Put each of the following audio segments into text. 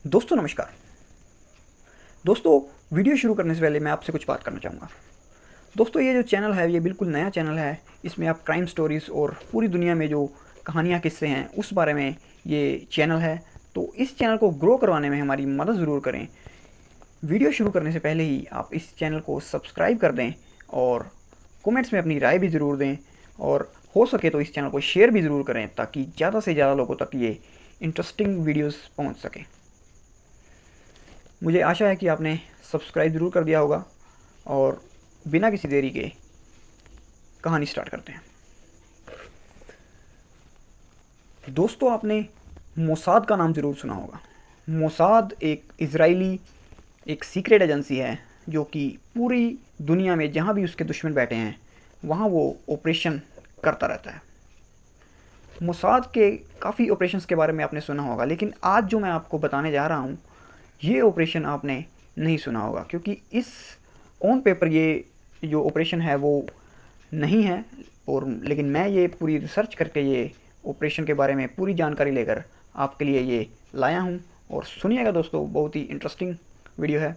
दोस्तों नमस्कार। दोस्तों, वीडियो शुरू करने से पहले मैं आपसे कुछ बात करना चाहूँगा। दोस्तों, ये जो चैनल है ये बिल्कुल नया चैनल है। इसमें आप क्राइम स्टोरीज़ और पूरी दुनिया में जो कहानियाँ किस्से हैं उस बारे में ये चैनल है। तो इस चैनल को ग्रो करवाने में हमारी मदद ज़रूर करें। वीडियो शुरू करने से पहले ही आप इस चैनल को सब्सक्राइब कर दें और कमेंट्स में अपनी राय भी ज़रूर दें, और हो सके तो इस चैनल को शेयर भी ज़रूर करें ताकि ज़्यादा से ज़्यादा लोगों तक ये इंटरेस्टिंग वीडियोस पहुंच सकें। मुझे आशा है कि आपने सब्सक्राइब ज़रूर कर दिया होगा, और बिना किसी देरी के कहानी स्टार्ट करते हैं। दोस्तों, आपने मोसाद का नाम ज़रूर सुना होगा। मोसाद एक इजरायली एक सीक्रेट एजेंसी है जो कि पूरी दुनिया में जहाँ भी उसके दुश्मन बैठे हैं वहाँ वो ऑपरेशन करता रहता है। मोसाद के काफ़ी ऑपरेशंस के बारे में आपने सुना होगा, लेकिन आज जो मैं आपको बताने जा रहा हूँ ये ऑपरेशन आपने नहीं सुना होगा, क्योंकि इस ऑन पेपर ये जो ऑपरेशन है वो नहीं है। और लेकिन मैं ये पूरी रिसर्च करके ये ऑपरेशन के बारे में पूरी जानकारी लेकर आपके लिए ये लाया हूँ। और सुनिएगा दोस्तों, बहुत ही इंटरेस्टिंग वीडियो है।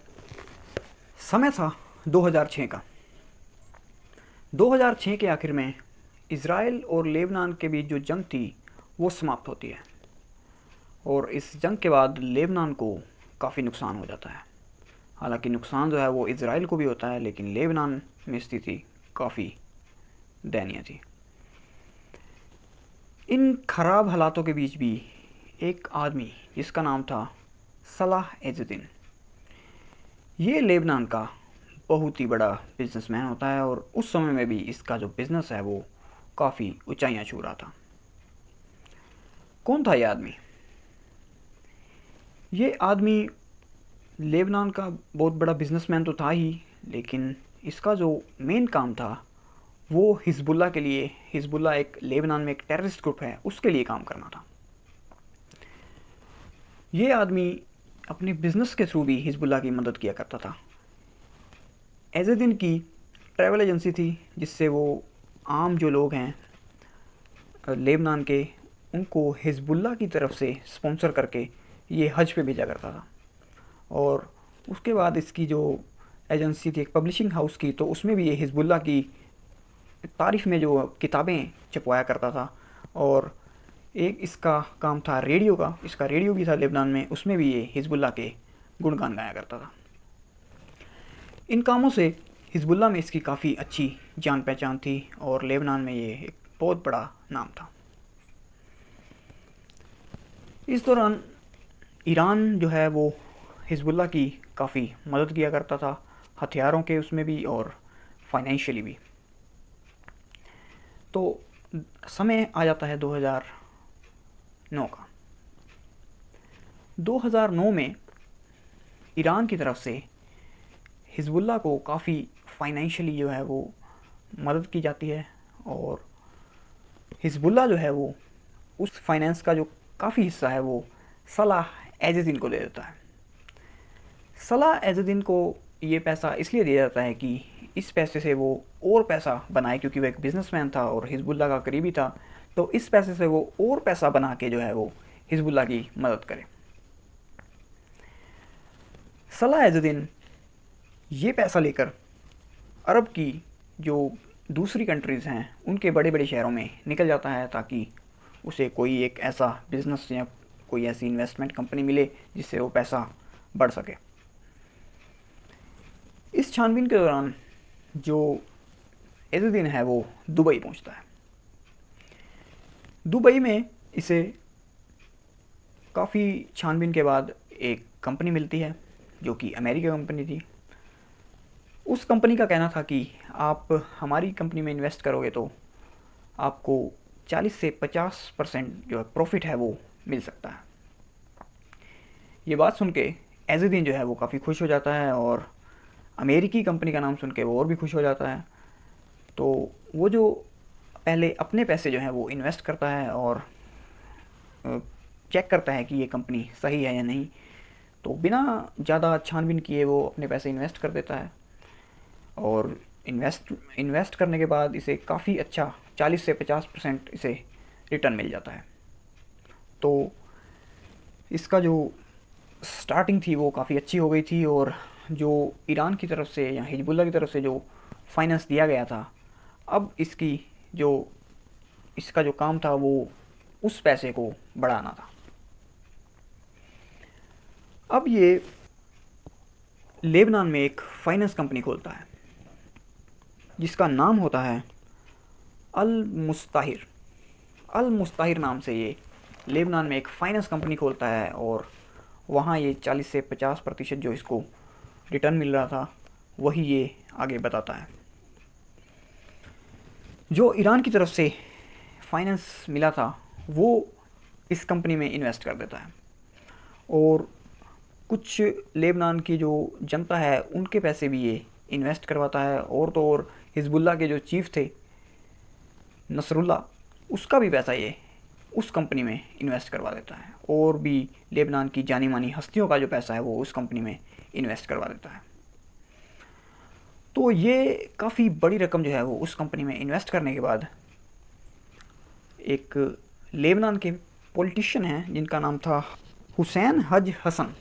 समय था 2006 का। 2006 के आखिर में इसराइल और लेबनान के बीच जो जंग थी वो समाप्त होती है, और इस जंग के बाद लेबनान को काफ़ी नुकसान हो जाता है। हालांकि नुकसान जो है वो इसराइल को भी होता है, लेकिन लेबनान में स्थिति काफ़ी दयनीय थी। इन खराब हालातों के बीच भी एक आदमी जिसका नाम था सलाह एजुद्दीन, ये लेबनान का बहुत ही बड़ा बिजनेसमैन होता है, और उस समय में भी इसका जो बिज़नेस है वो काफ़ी ऊंचाइयां छू रहा था। कौन था ये आदमी? ये आदमी लेबनान का बहुत बड़ा बिजनेसमैन तो था ही, लेकिन इसका जो मेन काम था वो हिजबुल्लाह के लिए, हिजबुल्लाह एक लेबनान में एक टेररिस्ट ग्रुप है, उसके लिए काम करना था। ये आदमी अपने बिजनेस के थ्रू भी हिजबुल्लाह की मदद किया करता था। एजुद्दीन की ट्रैवल एजेंसी थी जिससे वो आम जो लोग हैं लेबनान के, उनको हिजबुल्लाह की तरफ से स्पॉन्सर करके ये हज पे भेजा करता था। और उसके बाद इसकी जो एजेंसी थी एक पब्लिशिंग हाउस की, तो उसमें भी ये हिजबुल्लाह की तारीफ़ में जो किताबें छपवाया करता था। और एक इसका काम था रेडियो का, इसका रेडियो भी था लेबनान में, उसमें भी ये हिजबुल्लाह के गुणगान गाया करता था। इन कामों से हिजबुल्लाह में इसकी काफ़ी अच्छी जान पहचान थी, और लेबनान में ये एक बहुत बड़ा नाम था। इस दौरान ईरान जो है वो हिजबुल्लाह की काफ़ी मदद किया करता था, हथियारों के उसमें भी और फाइनेंशियली भी। तो समय आ जाता है 2009 का। 2009 में ईरान की तरफ से हिजबुल्लाह को काफ़ी फाइनेंशियली जो है वो मदद की जाती है, और हिजबुल्लाह जो है वो उस फाइनेंस का जो काफ़ी हिस्सा है वो सलाह एजुद्दीन को दे देता है। सलाह एजुद्दीन को ये पैसा इसलिए दिया जाता है कि इस पैसे से वो और पैसा बनाए, क्योंकि वो एक बिजनेसमैन था और हिजबुल्लाह का करीबी था। तो इस पैसे से वो और पैसा बना के जो है वो हिजबुल्लाह की मदद करे। सलाह एजुद्दीन ये पैसा लेकर अरब की जो दूसरी कंट्रीज़ हैं उनके बड़े बड़े शहरों में निकल जाता है, ताकि उसे कोई एक ऐसा बिज़नेस या कोई ऐसी इन्वेस्टमेंट कंपनी मिले जिससे वो पैसा बढ़ सके। इस छानबीन के दौरान जो एजुद्दीन है वो दुबई पहुंचता है। दुबई में इसे काफ़ी छानबीन के बाद एक कंपनी मिलती है जो कि अमेरिका कंपनी थी। उस कंपनी का कहना था कि आप हमारी कंपनी में इन्वेस्ट करोगे तो आपको 40 से 50% जो है प्रॉफिट है वो मिल सकता है। ये बात सुन के एजुद्दीन जो है वो काफ़ी खुश हो जाता है, और अमेरिकी कंपनी का नाम सुन के वो और भी खुश हो जाता है। तो वो जो पहले अपने पैसे जो हैं वो इन्वेस्ट करता है और चेक करता है कि ये कंपनी सही है या नहीं। तो बिना ज़्यादा छानबीन किए वो अपने पैसे इन्वेस्ट कर देता है, और इन्वेस्ट करने के बाद इसे काफ़ी अच्छा 40 से 50% इसे रिटर्न मिल जाता है। तो इसका जो स्टार्टिंग थी वो काफ़ी अच्छी हो गई थी, और जो ईरान की तरफ से या हिजबुल्ला की तरफ से जो फाइनेंस दिया गया था, अब जो इसका जो काम था वो उस पैसे को बढ़ाना था। अब ये लेबनान में एक फाइनेंस कंपनी खोलता है जिसका नाम होता है अल मुस्ताहिर। अल मुस्ताहिर नाम से ये लेबनान में एक फाइनेंस कंपनी खोलता है, और वहाँ ये 40 से 50% जो इसको रिटर्न मिल रहा था वही ये आगे बताता है। जो ईरान की तरफ से फाइनेंस मिला था वो इस कंपनी में इन्वेस्ट कर देता है, और कुछ लेबनान की जो जनता है उनके पैसे भी ये इन्वेस्ट करवाता है, और तो और हिजबुल्ला के जो चीफ थे नसरुल्ला, उसका भी पैसा ये उस कंपनी में इन्वेस्ट करवा देता है, और भी लेबनान की जानी मानी हस्तियों का जो पैसा है वो उस कंपनी में इन्वेस्ट करवा देता है। तो ये काफ़ी बड़ी रकम जो है वो उस कंपनी में इन्वेस्ट करने के बाद एक लेबनान के पॉलिटिशियन हैं जिनका नाम था हुसैन हज हसन,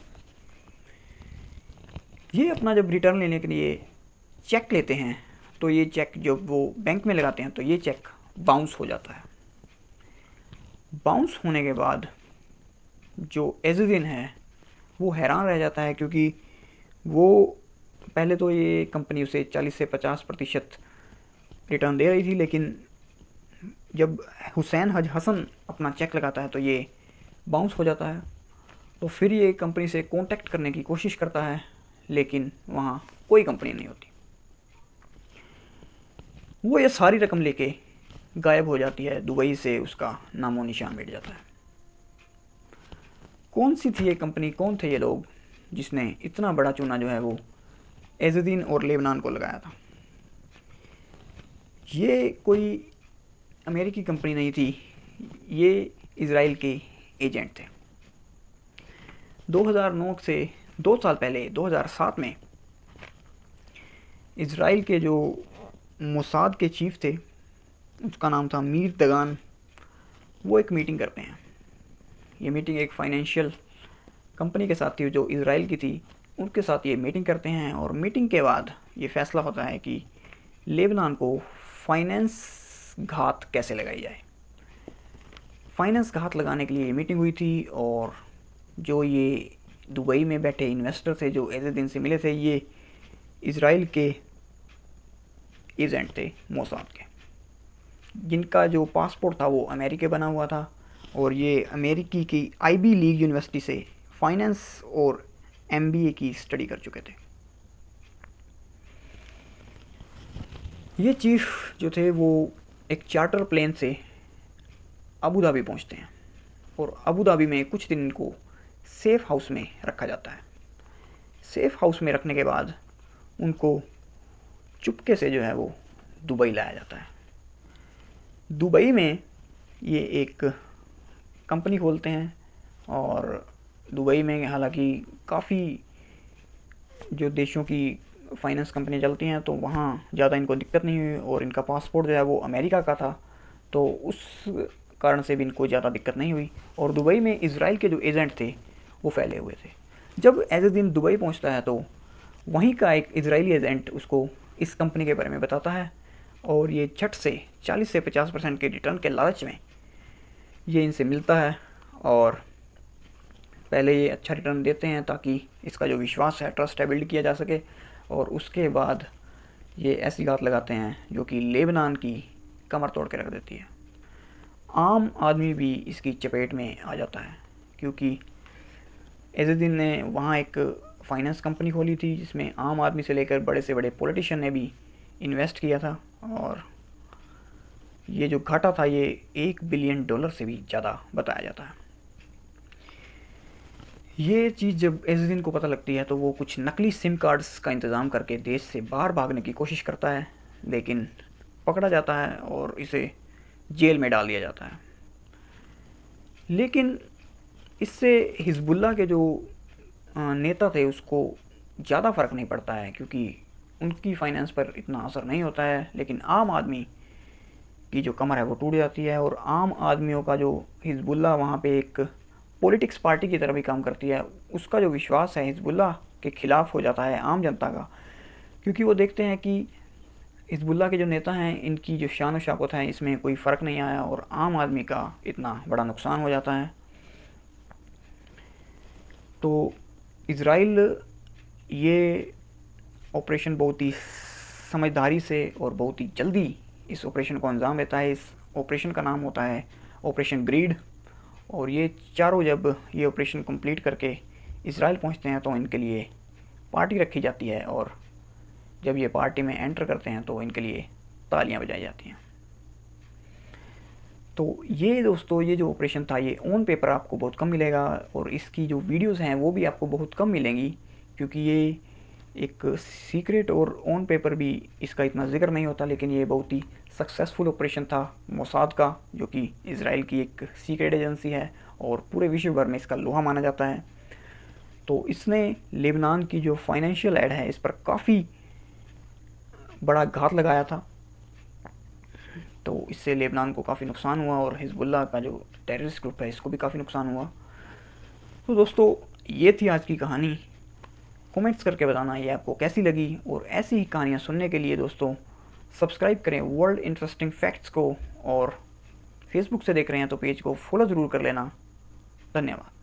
ये अपना जब रिटर्न लेने के लिए चेक लेते हैं तो ये चेक जब वो बैंक में लगाते हैं तो ये चेक बाउंस हो जाता है। बाउंस होने के बाद जो एजुद्दीन है वो हैरान रह जाता है, क्योंकि वो पहले तो ये कंपनी उसे 40 से 50% रिटर्न दे रही थी, लेकिन जब हुसैन हज हसन अपना चेक लगाता है तो ये बाउंस हो जाता है। तो फिर ये कंपनी से कांटेक्ट करने की कोशिश करता है, लेकिन वहाँ कोई कंपनी नहीं होती। वो ये सारी रकम लेके गायब हो जाती है, दुबई से उसका नामो निशान मिट जाता है। कौन सी थी ये कंपनी, कौन थे ये लोग जिसने इतना बड़ा चूना जो है वो एजुद्दीन और लेबनान को लगाया था? ये कोई अमेरिकी कंपनी नहीं थी, ये इज़राइल के एजेंट थे। 2009 से 2 साल पहले 2007 में इज़राइल के जो मोसाद के चीफ थे, उसका नाम था मीर दगान, वो एक मीटिंग करते हैं। ये मीटिंग एक फाइनेंशियल कंपनी के साथ थी जो इज़राइल की थी, उनके साथ ये मीटिंग करते हैं, और मीटिंग के बाद ये फैसला होता है कि लेबनान को फाइनेंस घात कैसे लगाई जाए। फाइनेंस घात लगाने के लिए मीटिंग हुई थी, और जो ये दुबई में बैठे इन्वेस्टर थे जो एजुद्दीन से मिले थे, ये इज़राइल के एजेंट थे मोसाद के, जिनका जो पासपोर्ट था वो अमेरिकी बना हुआ था, और ये अमेरिकी की आईबी लीग यूनिवर्सिटी से फाइनेंस और एमबीए की स्टडी कर चुके थे। ये चीफ जो थे वो एक चार्टर प्लेन से अबू धाबी पहुंचते हैं, और अबू धाबी में कुछ दिन इनको सेफ़ हाउस में रखा जाता है। सेफ़ हाउस में रखने के बाद उनको चुपके से जो है वो दुबई लाया जाता है। दुबई में ये एक कंपनी खोलते हैं, और दुबई में हालांकि काफ़ी जो देशों की फाइनेंस कंपनी चलती हैं तो वहाँ ज़्यादा इनको दिक्कत नहीं हुई, और इनका पासपोर्ट जो है वो अमेरिका का था, तो उस कारण से भी इनको ज़्यादा दिक्कत नहीं हुई। और दुबई में इज़राइल के जो एजेंट थे वो फैले हुए थे। जब एजुद्दीन दुबई पहुँचता है तो वहीं का एक इजरायली एजेंट उसको इस कंपनी के बारे में बताता है, और ये झट से 40 से 50% के रिटर्न के लालच में ये इनसे मिलता है, और पहले ये अच्छा रिटर्न देते हैं ताकि इसका जो विश्वास है, ट्रस्ट है, बिल्ड किया जा सके, और उसके बाद ये ऐसी घात लगाते हैं जो कि लेबनान की कमर तोड़ के रख देती है। आम आदमी भी इसकी चपेट में आ जाता है, क्योंकि एजुद्दीन ने वहाँ एक फाइनेंस कंपनी खोली थी जिसमें आम आदमी से लेकर बड़े से बड़े पॉलिटिशियन ने भी इन्वेस्ट किया था, और ये जो घाटा था ये $1 बिलियन से भी ज़्यादा बताया जाता है। ये चीज़ जब एजुद्दीन को पता लगती है तो वो कुछ नकली सिम कार्ड्स का इंतज़ाम करके देश से बाहर भागने की कोशिश करता है, लेकिन पकड़ा जाता है और इसे जेल में डाल दिया जाता है। लेकिन इससे हिजबुल्लाह के जो नेता थे उसको ज़्यादा फ़र्क नहीं पड़ता है, क्योंकि उनकी फाइनेंस पर इतना असर नहीं होता है, लेकिन आम आदमी की जो कमर है वो टूट जाती है। और आम आदमियों का जो हिजबुल्लाह वहाँ पे एक पॉलिटिक्स पार्टी की तरह भी काम करती है। उसका जो विश्वास है हिजबुल्लाह के ख़िलाफ़ हो जाता है आम जनता का, क्योंकि वो देखते हैं कि हिजबुल्लाह के जो नेता हैं इनकी जो शान व शौकत है इसमें कोई फ़र्क नहीं आया और आम आदमी का इतना बड़ा नुकसान हो जाता है। तो इज़राइल ये ऑपरेशन बहुत ही समझदारी से और बहुत ही जल्दी इस ऑपरेशन को अंजाम देता है। इस ऑपरेशन का नाम होता है ऑपरेशन ग्रीड। और ये चारों जब ये ऑपरेशन कंप्लीट करके इज़राइल पहुंचते हैं तो इनके लिए पार्टी रखी जाती है, और जब ये पार्टी में एंटर करते हैं तो इनके लिए तालियां बजाई जाती हैं। तो ये दोस्तों, ये जो ऑपरेशन था ये ऑन पेपर आपको बहुत कम मिलेगा, और इसकी जो वीडियोस हैं वो भी आपको बहुत कम मिलेंगी, क्योंकि ये एक सीक्रेट और ऑन पेपर भी इसका इतना जिक्र नहीं होता। लेकिन ये बहुत ही सक्सेसफुल ऑपरेशन था मोसाद का, जो कि इज़राइल की एक सीक्रेट एजेंसी है और पूरे विश्व भर में इसका लोहा माना जाता है। तो इसने लेबनान की जो फाइनेंशियल एड है इस पर काफ़ी बड़ा घात लगाया था। तो इससे लेबनान को काफ़ी नुकसान हुआ और हिजबुल्लाह का जो टेररिस्ट ग्रुप है इसको भी काफ़ी नुकसान हुआ। तो दोस्तों, ये थी आज की कहानी। कमेंट्स करके बताना ये आपको कैसी लगी, और ऐसी ही कहानियाँ सुनने के लिए दोस्तों सब्सक्राइब करें वर्ल्ड इंटरेस्टिंग फैक्ट्स को, और फेसबुक से देख रहे हैं तो पेज को फॉलो ज़रूर कर लेना। धन्यवाद।